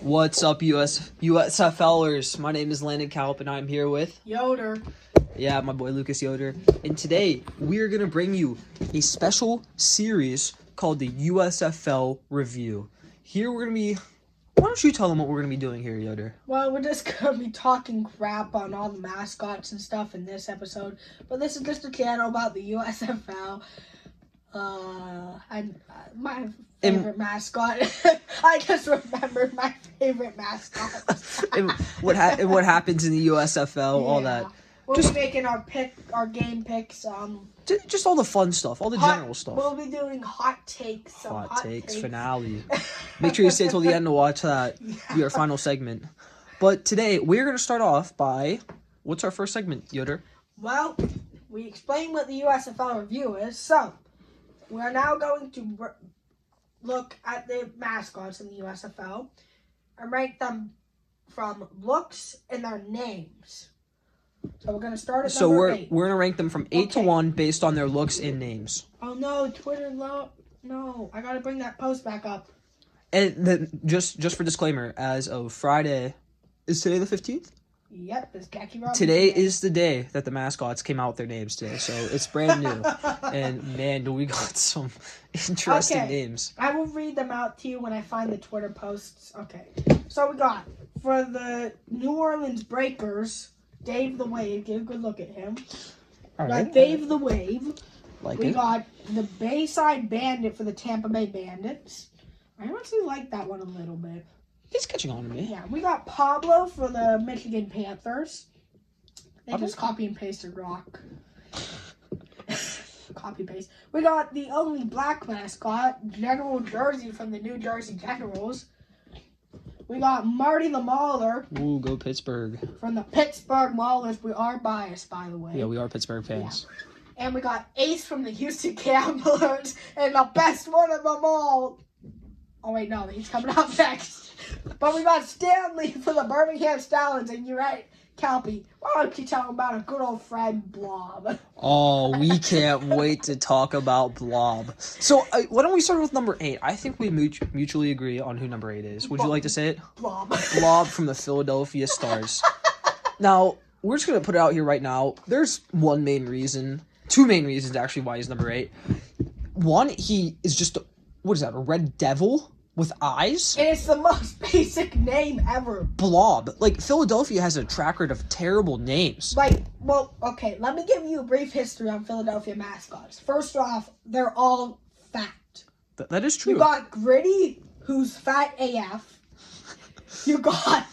What's up, USFLers? My name is Landon Kalp, and I'm here with Yoder. Yeah, my boy Lucas Yoder. And today we're gonna bring you a special series called the USFL Review. Here we're gonna be. Why don't you tell them what we're gonna be doing here, Yoder? Well, we're just gonna be talking crap on all the mascots and stuff in this episode, but this is just a channel about the USFL. And my favorite mascot. I just remembered my favorite mascot. and what happens in the USFL, all that. We'll be making our game picks. Just all the fun stuff, all the general stuff. We'll be doing hot takes. Hot takes finale. Make sure you stay till the end to watch that. Be our final segment. But today we're gonna start off by what's our first segment, Yoder? Well, we explained what the USFL review is, so we are now going to look at the mascots in the USFL and rank them from looks and their names. So we're going to start at number 8. We're going to rank them from 8 to 1 based on their looks and names. Oh no, Twitter no, I got to bring that post back up. And then just for disclaimer, as of Friday, is today the 15th? Yep, it's Jackie Robinson. Today is the day that the mascots came out with their names today, so it's brand new. And man, do we got some interesting names. I will read them out to you when I find the Twitter posts. Okay, so we got, for the New Orleans Breakers, Dave the Wave. Get a good look at him. All right. Got Dave the Wave. We got the Bayside Bandit for the Tampa Bay Bandits. I honestly like that one a little bit. He's catching on to me. Yeah, we got Pablo for the Michigan Panthers. They just copy and pasted rock. Copy paste. We got the only black mascot, General Jersey from the New Jersey Generals. We got Marty the Mauler. Ooh, go Pittsburgh. From the Pittsburgh Maulers. We are biased, by the way. Yeah, we are Pittsburgh fans. Yeah. And we got Ace from the Houston Gamblers. And the best one of them all. Oh, wait, no. He's coming up next. But we got Stanley for the Birmingham Stallions. And you're right, Calpy. Why don't you tell him about a good old friend, Blob? Oh, we can't wait to talk about Blob. So, why don't we start with number 8? I think we mutually agree on who number 8 is. Would you like to say it? Blob. Blob from the Philadelphia Stars. Now, we're just going to put it out here right now. There's two main reasons actually why he's number 8. One, he is just, a red devil with eyes? And it's the most basic name ever. Blob. Like, Philadelphia has a track record of terrible names. Okay, let me give you a brief history on Philadelphia mascots. First off, they're all fat. That is true. You got Gritty, who's fat AF. You got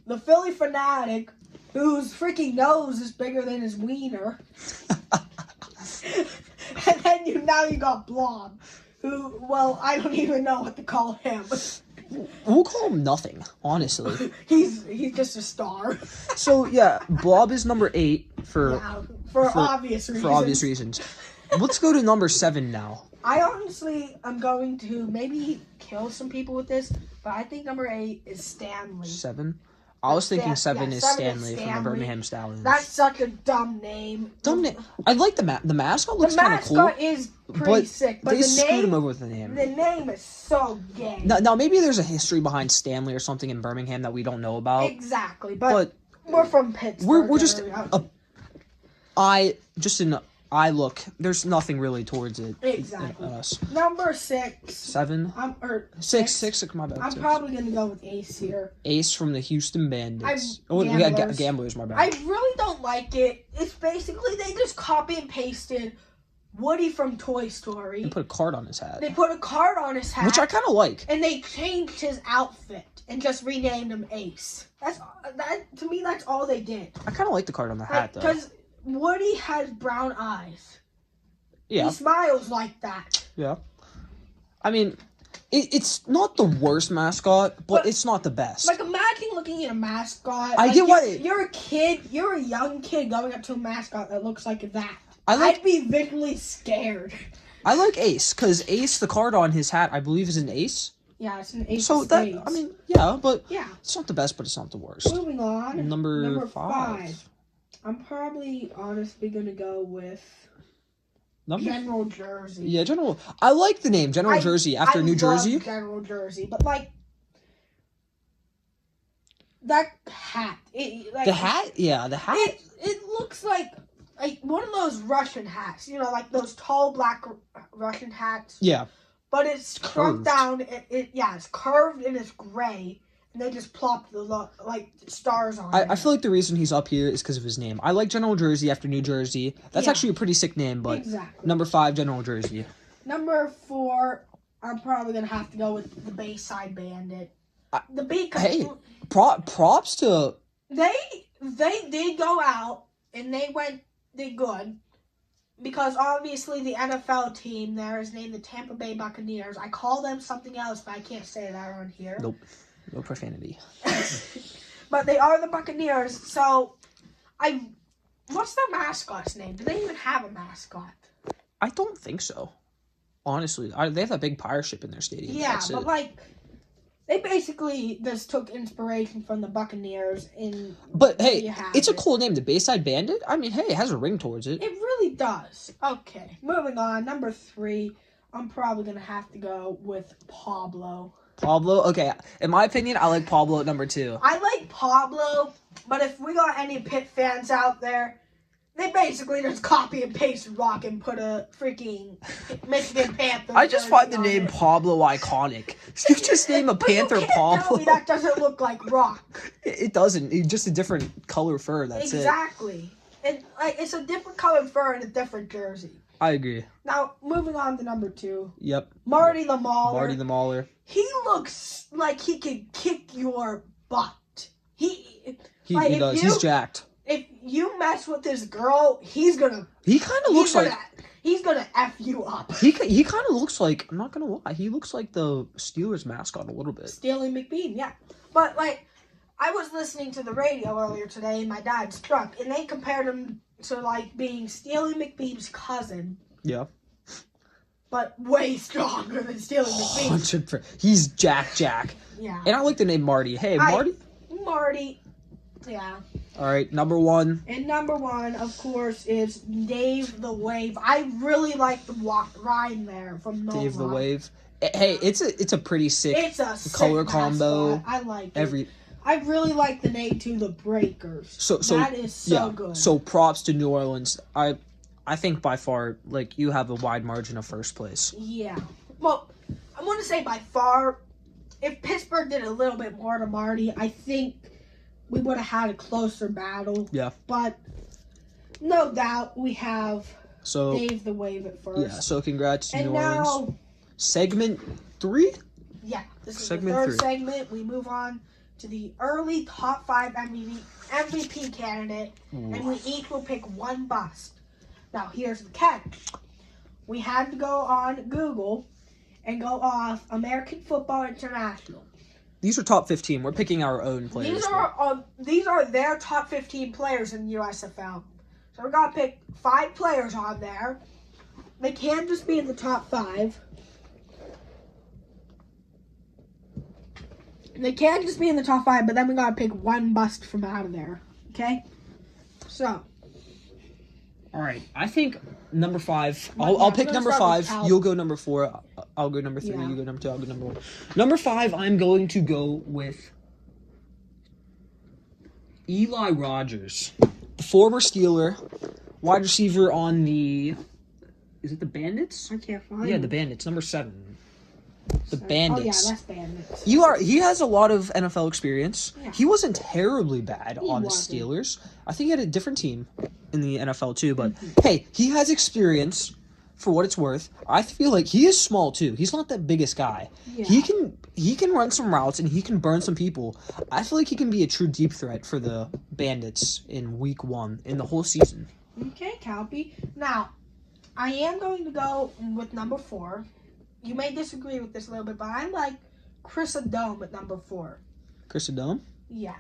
the Philly Fanatic, whose freaking nose is bigger than his wiener. And then you got Blob, who, well, I don't even know what to call him. We'll call him nothing, honestly. He's just a star. So, yeah, Blob is number 8 for obvious reasons. For obvious reasons. Let's go to number 7 now. I honestly am going to maybe kill some people with this, but I think number 8 is Stanley. 7? I was thinking 7 is Stanley from the Birmingham Stallions. That's such a dumb name. Dumb name. I like the mascot. Looks kind of cool. The mascot is pretty sick, but they screwed him over with the name. The name is so gay. Now maybe there's a history behind Stanley or something in Birmingham that we don't know about. Exactly, but we're from Pittsburgh. We're just I look. There's nothing really towards it. Exactly. Us. Number 6. 7. Six. 6. My bad. I'm probably gonna go with Ace here. Ace from the Houston Bandits. We got Gamblers. My bad. I really don't like it. It's basically they just copy and pasted Woody from Toy Story. They put a card on his hat. They put a card on his hat, which I kind of like. And they changed his outfit and just renamed him Ace. To me, that's all they did. I kind of like the card on the hat though. Because Woody has brown eyes. Yeah. He smiles like that. Yeah. I mean, it's not the worst mascot, but it's not the best. Like, imagine looking at a mascot. I get why you're a kid. You're a young kid going up to a mascot that looks like that. I'd be visually scared. I like Ace, because Ace, the card on his hat, I believe is an ace. Yeah, it's an ace. So spades. It's not the best, but it's not the worst. Moving on. Number 5. I'm probably honestly gonna go with General Jersey. Yeah, General. I like the name General Jersey after New Jersey. I love General Jersey, but like, that hat. The hat? Yeah, the hat. It looks like one of those Russian hats. You know, like those tall black Russian hats. Yeah. But it's Curved. shrunk down. It's curved and it's gray. And they just plopped the stars on it. I feel like the reason he's up here is because of his name. I like General Jersey after New Jersey. That's actually a pretty sick name, but exactly. number 5, General Jersey. Number 4, I'm probably going to have to go with the Bayside Bandit. Props to... They did go out, and did good. Because obviously the NFL team there is named the Tampa Bay Buccaneers. I call them something else, but I can't say that on here. Nope. No profanity. But they are the Buccaneers, so what's their mascot's name? Do they even have a mascot? I don't think so. Honestly, they have that big pirate ship in their stadium. Yeah, but they basically just took inspiration from the Buccaneers But hey, it's a cool name, the Bayside Bandit. I mean, hey, it has a ring towards it. It really does. Okay, moving on. Number 3, I'm probably gonna have to go with Pablo. Pablo? Okay, in my opinion, I like Pablo at number 2. I like Pablo, but if we got any Pitt fans out there, they basically just copy and paste Rock and put a freaking Michigan Panther. I just find the name Pablo iconic. You just name a Panther Pablo. Tell me that doesn't look like Rock. It doesn't. It's just a different color fur. That's exactly. And it's a different colored fur and a different jersey. I agree. Now, moving on to number 2. Yep. Marty the Mauler. Marty the Mauler. He looks like he could kick your butt. He does. He's jacked. If you mess with this girl, he's gonna. He kind of looks like. He's gonna F you up. He kind of looks like. I'm not gonna lie. He looks like the Steelers mascot a little bit. Steely McBean, yeah. But I was listening to the radio earlier today, and my dad struck, and they compared him to being Steely McBean's cousin. Yeah. But way stronger than Steely McBean. 100%. He's Jack. Yeah. And I like the name Marty. Hey, Marty. Marty. Yeah. All right, number 1. And number 1, of course, is Dave the Wave. I really like the rhyme there from Nova. Dave the Wave. Hey, it's a pretty sick color combo. I like it. I really like the name too, the Breakers. So that is so good. So props to New Orleans. I think by far, you have a wide margin of first place. Yeah. Well, I want to say by far, if Pittsburgh did a little bit more to Marty, I think we would have had a closer battle. Yeah. But no doubt we have So Dave the Wave at first. Yeah, so congrats to and New Orleans. Segment 3? Yeah, this is Segment the third 3. segment. We move on to the early top 5 MVP candidate, and we each will pick one bust. Now, here's the catch. We had to go on Google and go off American Football International. These are top 15. We're picking our own players. These are their top 15 players in the USFL. So we're going to pick 5 players on there. They can't just be in the top 5. They can't just be in the top 5, but then we got to pick one bust from out of there. Okay? So. All right. I think number 5. I'll pick number 5. You'll go number 4. I'll go number 3. Yeah. You go number 2. I'll go number 1. Number 5, I'm going to go with Eli Rogers, the former Steeler, wide receiver on the. Is it the Bandits? I can't find Yeah, him. the Bandits, number 7. The Bandits. Oh, yeah, that's Bandits. He has a lot of NFL experience. Yeah. He wasn't terribly bad on the wasn't. Steelers. I think he had a different team in the NFL too, but hey, he has experience for what it's worth. I feel like he is small too. He's not the biggest guy. Yeah. He can run some routes and he can burn some people. I feel like he can be a true deep threat for the Bandits in week 1 in the whole season. Okay, Calpy. Now, I am going to go with number 4. You may disagree with this a little bit, but I like Chris Adome at number 4. Chris Adome? Yeah.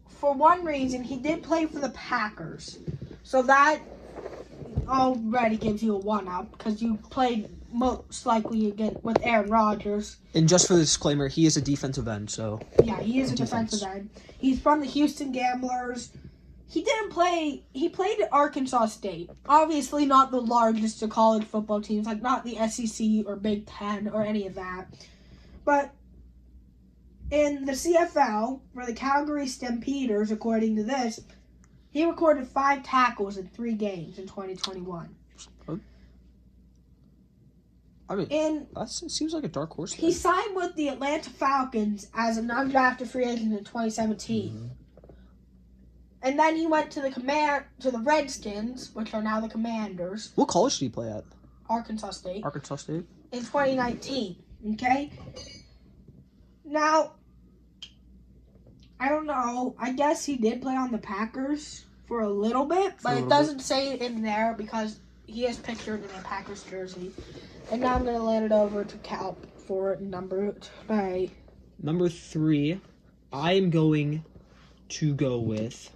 For one reason, he did play for the Packers. So that already gives you a 1-up because you played most likely again with Aaron Rodgers. And just for the disclaimer, he is a defensive end, so... Yeah, he is a defensive end. He's from the Houston Gamblers. He played at Arkansas State. Obviously not the largest of college football teams, not the SEC or Big Ten or any of that. But In the CFL, for the Calgary Stampeders, according to this, he recorded 5 tackles in 3 games in 2021. I mean, that seems like a dark horse. He signed with the Atlanta Falcons as an undrafted free agent in 2017. Mm-hmm. And then he went to the Redskins, which are now the Commanders. What college did he play at? Arkansas State. Arkansas State. In 2019. Okay? Now, I don't know. I guess he did play on the Packers for a little bit, but it doesn't say it in there because he is pictured in a Packers jersey. And now I'm going to land it over to Cal for number 3. Number 3, I am going to go with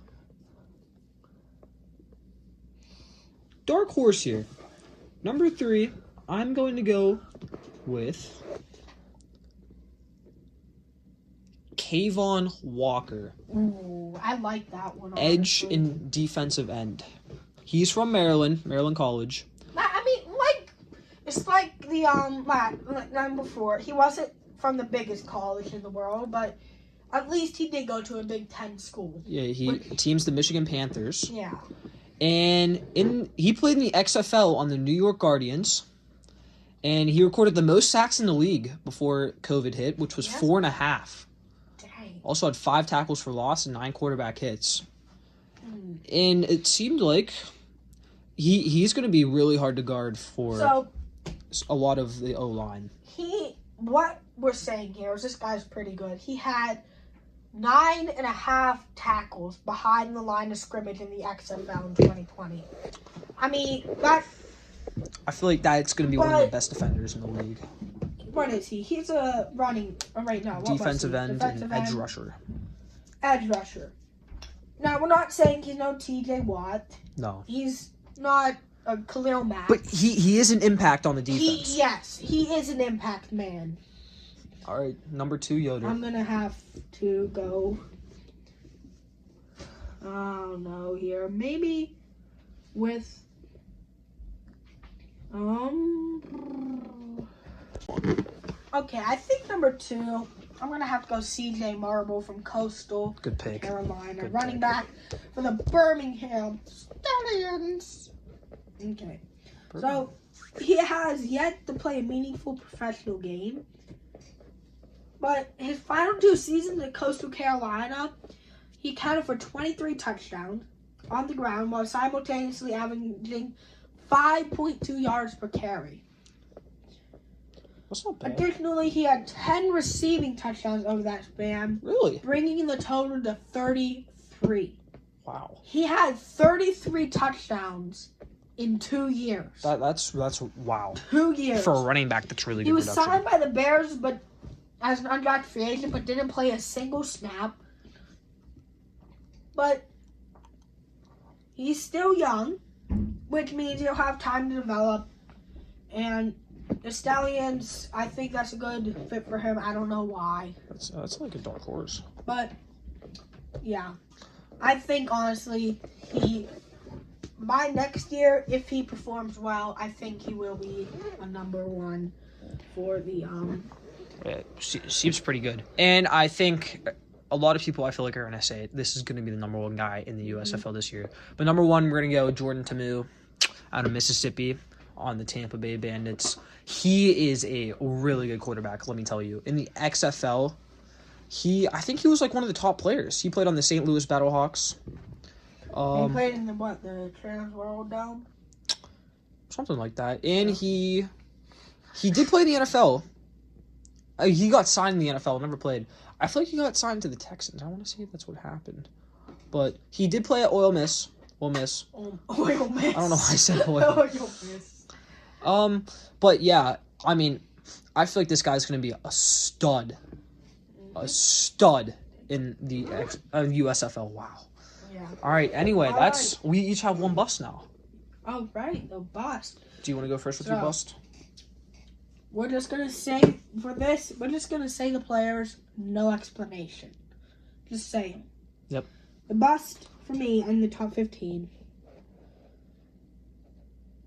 dark horse here. Number 3, I'm going to go with Kayvon Walker. Ooh, I like that one. Edge and defensive end. He's from Maryland College. I mean, it's like the number 4. He wasn't from the biggest college in the world, but at least he did go to a Big Ten school. Yeah, he teams the Michigan Panthers. Yeah. And he played in the XFL on the New York Guardians. And he recorded the most sacks in the league before COVID hit, which was 4.5. Dang. Also had 5 tackles for loss and 9 quarterback hits. And it seemed like he's going to be really hard to guard for a lot of the O-line. What we're saying here is this guy's pretty good. He had 9.5 tackles behind the line of scrimmage in the XFL in 2020. I mean, I feel like that's going to be one of the best defenders in the league. What is he? He's a right now. Defensive end and edge rusher. Edge rusher. Now, we're not saying he's no TJ Watt. No. He's not a Khalil Mack. But he is an impact on the defense. Yes, he is an impact man. All right, number 2, Yoder. I'm going to have to go, oh no, here. Maybe with, okay, I think number 2, I'm going to have to go CJ Marble from Coastal Good pick. Carolina. Good running pick. back for the Birmingham Stallions. Okay. So, he has yet to play a meaningful professional game. But his final 2 seasons at Coastal Carolina, he accounted for 23 touchdowns on the ground while simultaneously averaging 5.2 yards per carry. That's not bad. Additionally, he had 10 receiving touchdowns over that span. Really? Bringing the total to 33. Wow. He had 33 touchdowns in 2 years. That's wow. 2 years. For a running back, that's really good. He was production. signed by the Bears, but as an undrafted free agent, but didn't play a single snap. But he's still young, which means he'll have time to develop. And the Stallions, I think that's a good fit for him. I don't know why. That's like a dark horse. But, yeah. I think, honestly, by next year, if he performs well, I think he will be a number 1 for the, Seems pretty good. And I think a lot of people, I feel like, are going to say this is going to be the number 1 guy in the USFL this year. But number 1, we're going to go Jordan Tamu out of Mississippi on the Tampa Bay Bandits. He is a really good quarterback, let me tell you. In the XFL, I think he was like one of the top players. He played on the St. Louis Battlehawks. He played in the Trans World Dome? Something like that. And he did play in the NFL. He got signed in the NFL, never played. I feel like he got signed to the Texans. I want to see if that's what happened. But he did play at Ole Miss. Ole Miss. Ole Miss. I don't know why I said Ole. Ole Miss. But yeah, I mean, I feel like this guy's going to be a stud. A stud in the USFL. Wow. Yeah. All right, anyway, we each have 1 bust now. Oh, right, the bust. Do you want to go first with your bust? We're just going to say, for this, we're just going to say the players, no explanation. Just say them. Yep. The bust for me in the top 15.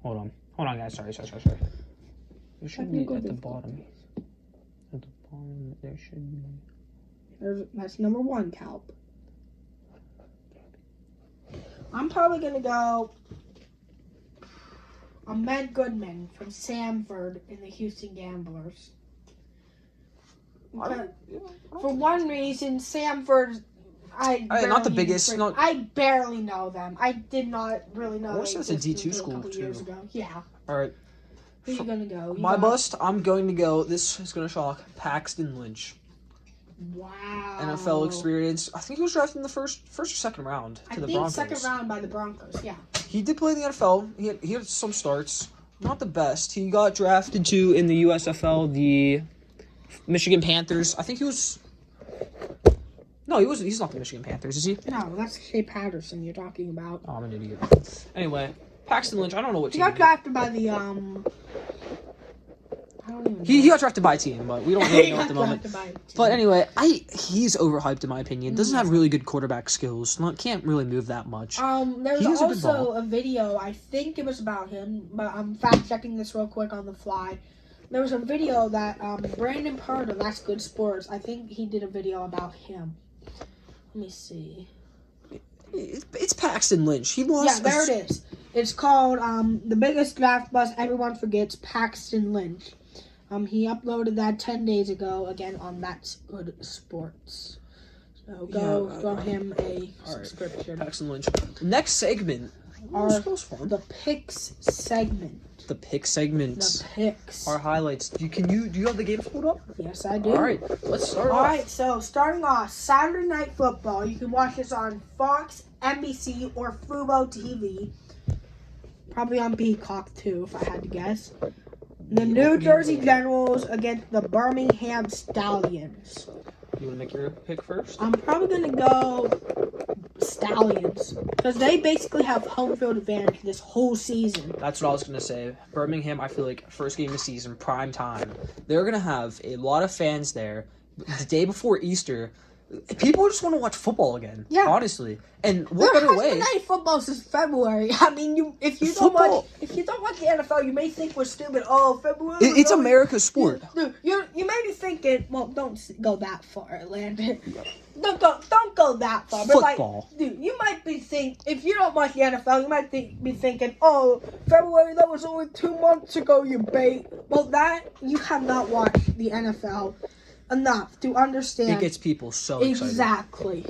Hold on, guys. Sorry. There should be at the bottom. At the bottom, there should be. That's number 1, Calp. I'm probably going to go Ahmed Goodman from Samford in the Houston Gamblers. For one reason, Samford, I barely know them. I did not really know. That's a D2 school too. Years ago. Yeah. All right. Who you gonna go? My bust. I'm going to go. This is gonna shock. Paxton Lynch. Wow. NFL experience. I think he was drafted in the first or second round to the Broncos. Second round by the Broncos. Yeah. He did play in the NFL. He had some starts. Not the best. He got drafted to in the USFL, the Michigan Panthers. I think he was. No, he's not the Michigan Panthers, is he? No, that's Shea Patterson you're talking about. Oh, I'm an idiot. Anyway, Paxton Lynch. I don't know what team. He got drafted by the I don't even know. He got drafted by a team, but we don't really know at the moment. But anyway, he's overhyped in my opinion. Doesn't have really good quarterback skills. Can't really move that much. There's also a video. I think it was about him, but I'm fact checking this real quick on the fly. There was a video that Brandon Purd of That's Good Sports. I think he did a video about him. Let me see. It's Paxton Lynch. He lost. Yeah, there it is. It's called The Biggest Draft Bust Everyone Forgets, Paxton Lynch. He uploaded that 10 days ago, again, on That's Good Sports. So go throw him a subscription. Right. Paxton Lynch. Next segment. The picks segment. The pick segment. The picks. Our highlights. Do you have the games pulled up? Yes, I do. All right, let's start off. All right, so starting off, Saturday Night Football. You can watch this on Fox, NBC, or Fubo TV. Probably on Peacock, too, if I had to guess. The New Jersey Generals against the Birmingham Stallions. You want to make your pick first? I'm probably going to go Stallions. Because they basically have home field advantage this whole season. That's what I was going to say. Birmingham, I feel like, first game of the season, prime time. They're going to have a lot of fans there. The day before Easter, people just want to watch football again. Yeah. Honestly. And what better way? There hasn't been football since February. I mean, if you don't watch the NFL, you may think we're stupid. Oh, February. It's America's sport. Dude, you may be thinking, well, don't go that far, Atlanta. Don't go that far. But football. Like, dude, you might be if you don't watch the NFL, you might be thinking, oh, February, that was only 2 months ago, you bait. Well, you have not watched the NFL enough to understand. It gets people so excited. Exactly.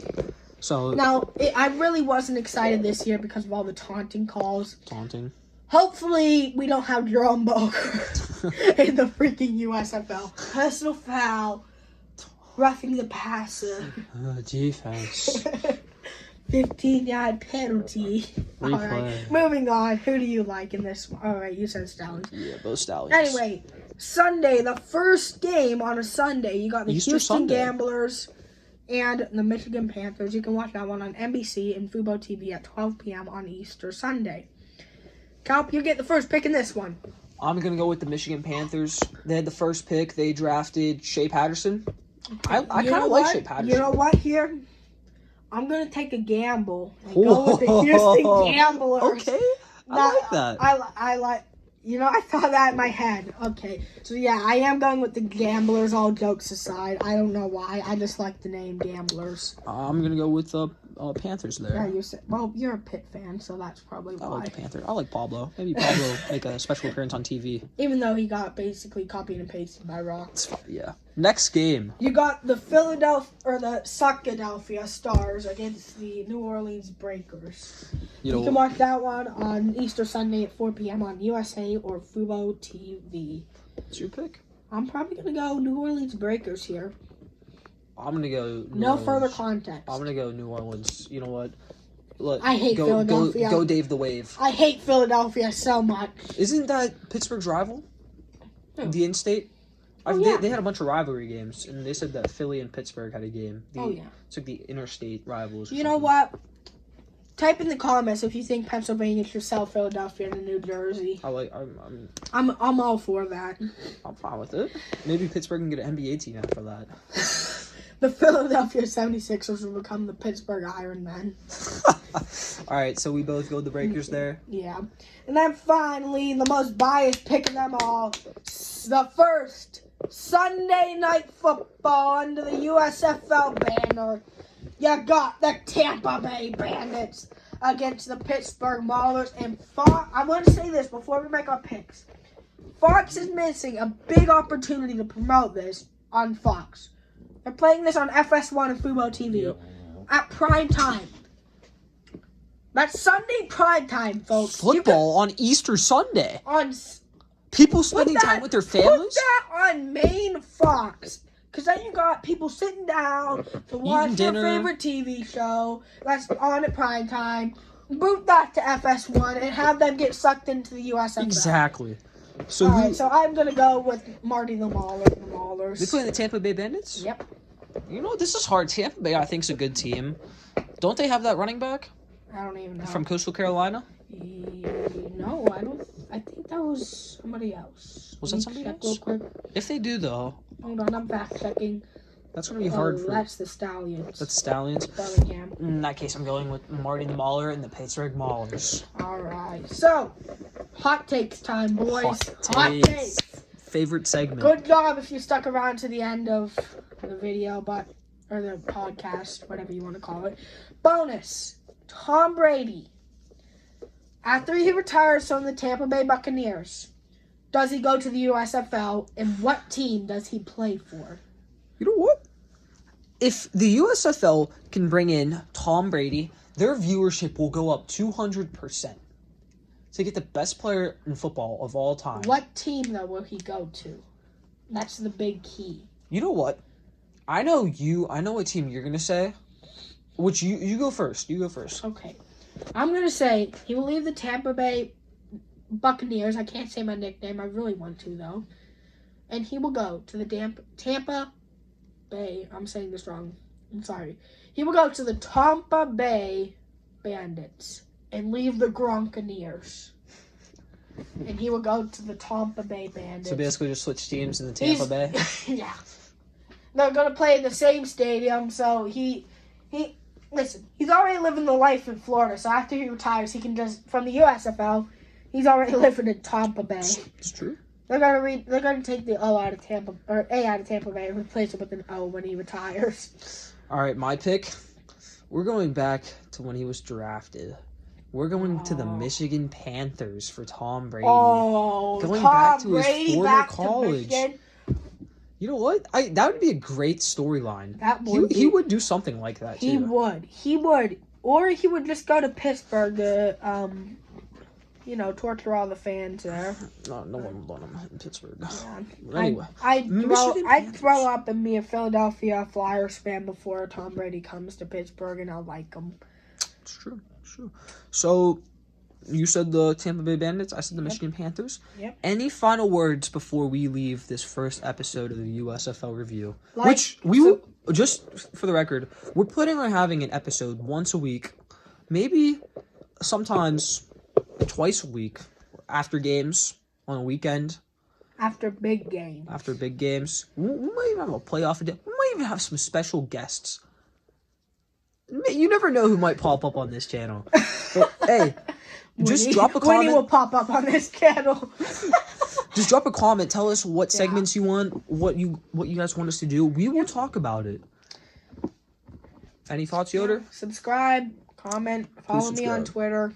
So now, I really wasn't excited this year because of all the taunting calls. Taunting. Hopefully, we don't have Jerome Boger in the freaking USFL. Personal foul. Roughing the passer. Defense. 15-yard penalty. Replay. All right, moving on. Who do you like in this one? All right, you said Stallions. Yeah, both Stallions. Anyway, Sunday, the first game on a Sunday, you got the Houston Gamblers and the Michigan Panthers. You can watch that one on NBC and Fubo TV at 12 p.m. on Easter Sunday. Calp, you get the first pick in this one. I'm going to go with the Michigan Panthers. They had the first pick. They drafted Shea Patterson. I kind of like Shea Patterson. You know what here? I'm going to take a gamble and go with the Houston Gamblers. Okay. I like that. I like... I thought that in my head. Okay. So, yeah, I am going with the Gamblers, all jokes aside. I don't know why. I just like the name Gamblers. I'm going to go with the Panthers there. Yeah, you said... Well, you're a Pitt fan, so that's probably why. I like the Panther. I like Pablo. Maybe Pablo make a special appearance on TV. Even though he got basically copied and pasted by Rock. Yeah. Next game. You got the Suckadelphia Stars against the New Orleans Breakers. You can watch that one on Easter Sunday at 4 p.m. on USA or Fubo TV. What's your pick? I'm probably going to go New Orleans Breakers here. I'm going to go New No Orleans. Further context. I'm going to go New Orleans. You know what? I hate Philadelphia. Go Dave the Wave. I hate Philadelphia so much. Isn't that Pittsburgh's rival? The in-state? They had a bunch of rivalry games, and they said that Philly and Pittsburgh had a game. It's like the interstate rivals. You know what? Type in the comments if you think Pennsylvania should sell Philadelphia to New Jersey. I'm all for that. I'm fine with it. Maybe Pittsburgh can get an NBA team after that. The Philadelphia 76ers will become the Pittsburgh Iron Men. All right, so we both go the Breakers there. Yeah. And then finally, the most biased pick of them all, the first Sunday Night Football under the USFL banner. You got the Tampa Bay Bandits against the Pittsburgh Maulers. And Fox, I want to say this before we make our picks. Fox is missing a big opportunity to promote this on Fox. They're playing this on FS1 and Fubo TV at prime time. That's Sunday prime time, folks. Football on Easter Sunday. People spending time with their families? Put that on main Fox. Because then you got people sitting down to watch their favorite TV show that's on at prime time. Boot that to FS1 and have them get sucked into the USFL. Exactly. So so I'm going to go with Marty the Maulers. They play the Tampa Bay Bandits? Yep. You know, this is hard. Tampa Bay, I think, is a good team. Don't they have that running back? I don't even know. From Coastal Carolina? No, I don't. I think that was somebody else. Was that somebody else? Real quick. If they do, though. Hold on, I'm fact checking. That's going to be hard for... That's the Stallions. That's Stallions? Birmingham. In that case, I'm going with Marty the Mauler and the Pittsburgh Maulers. All right. So, hot takes time, boys. Hot takes. Favorite segment. Good job if you stuck around to the end of the video, or the podcast, whatever you want to call it. Bonus. Tom Brady. After he retires from the Tampa Bay Buccaneers, does he go to the USFL, and what team does he play for? You know what? If the USFL can bring in Tom Brady, their viewership will go up 200% to get the best player in football of all time. What team, though, will he go to? That's the big key. You know what? I know what team you're going to say. Which you go first. You go first. Okay. I'm going to say he will leave the Tampa Bay Buccaneers. I can't say my nickname. I really want to, though. And he will go to the Tampa Bay. I'm saying this wrong. I'm sorry. He will go to the Tampa Bay Bandits and leave the Gronkaneers. And he will go to the Tampa Bay Bandits. So basically just switch teams in the Tampa Bay? Yeah. They're going to play in the same stadium, so listen, he's already living the life in Florida, so after he retires, he can just, from the USFL, he's already living in Tampa Bay. It's true. They're gonna take the O out of Tampa, or A out of Tampa Bay, and replace it with an O when he retires. All right, my pick. We're going back to when he was drafted. We're going to the Michigan Panthers for Tom Brady. Oh, going Tom back to Brady his former back college. To Michigan. You know what? That would be a great storyline. He would do something like that too. He would, or he would just go to Pittsburgh to, torture all the fans there. No one would want him in Pittsburgh. Yeah. Anyway, I'd throw up and be a Philadelphia Flyers fan before Tom Brady comes to Pittsburgh, and I'll like him. It's true. So, you said the Tampa Bay Bandits. I said the Michigan Panthers. Yep. Any final words before we leave this first episode of the USFL review? Will, just for the record, we're planning on having an episode once a week, maybe sometimes twice a week, after games on a weekend. After big games. We might even have a playoff edition. We might even have some special guests. You never know who might pop up on this channel. But, hey, just drop a comment. Winnie will pop up on this channel. Just drop a comment. Tell us what segments you want, what you guys want us to do. We will talk about it. Any thoughts, Yoder? Subscribe, comment, follow me on Twitter.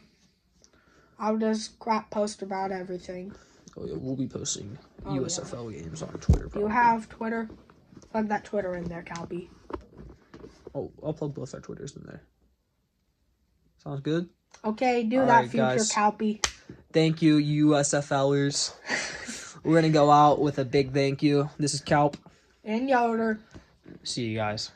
I'll just crap post about everything. Oh yeah, we'll be posting USFL games on Twitter. Probably. You have Twitter? Plug that Twitter in there, Calby. Oh, I'll plug both our Twitters in there. Sounds good? Okay, do that, future Calpy. Thank you, USFLers. We're going to go out with a big thank you. This is Calp. And Yoder. See you guys.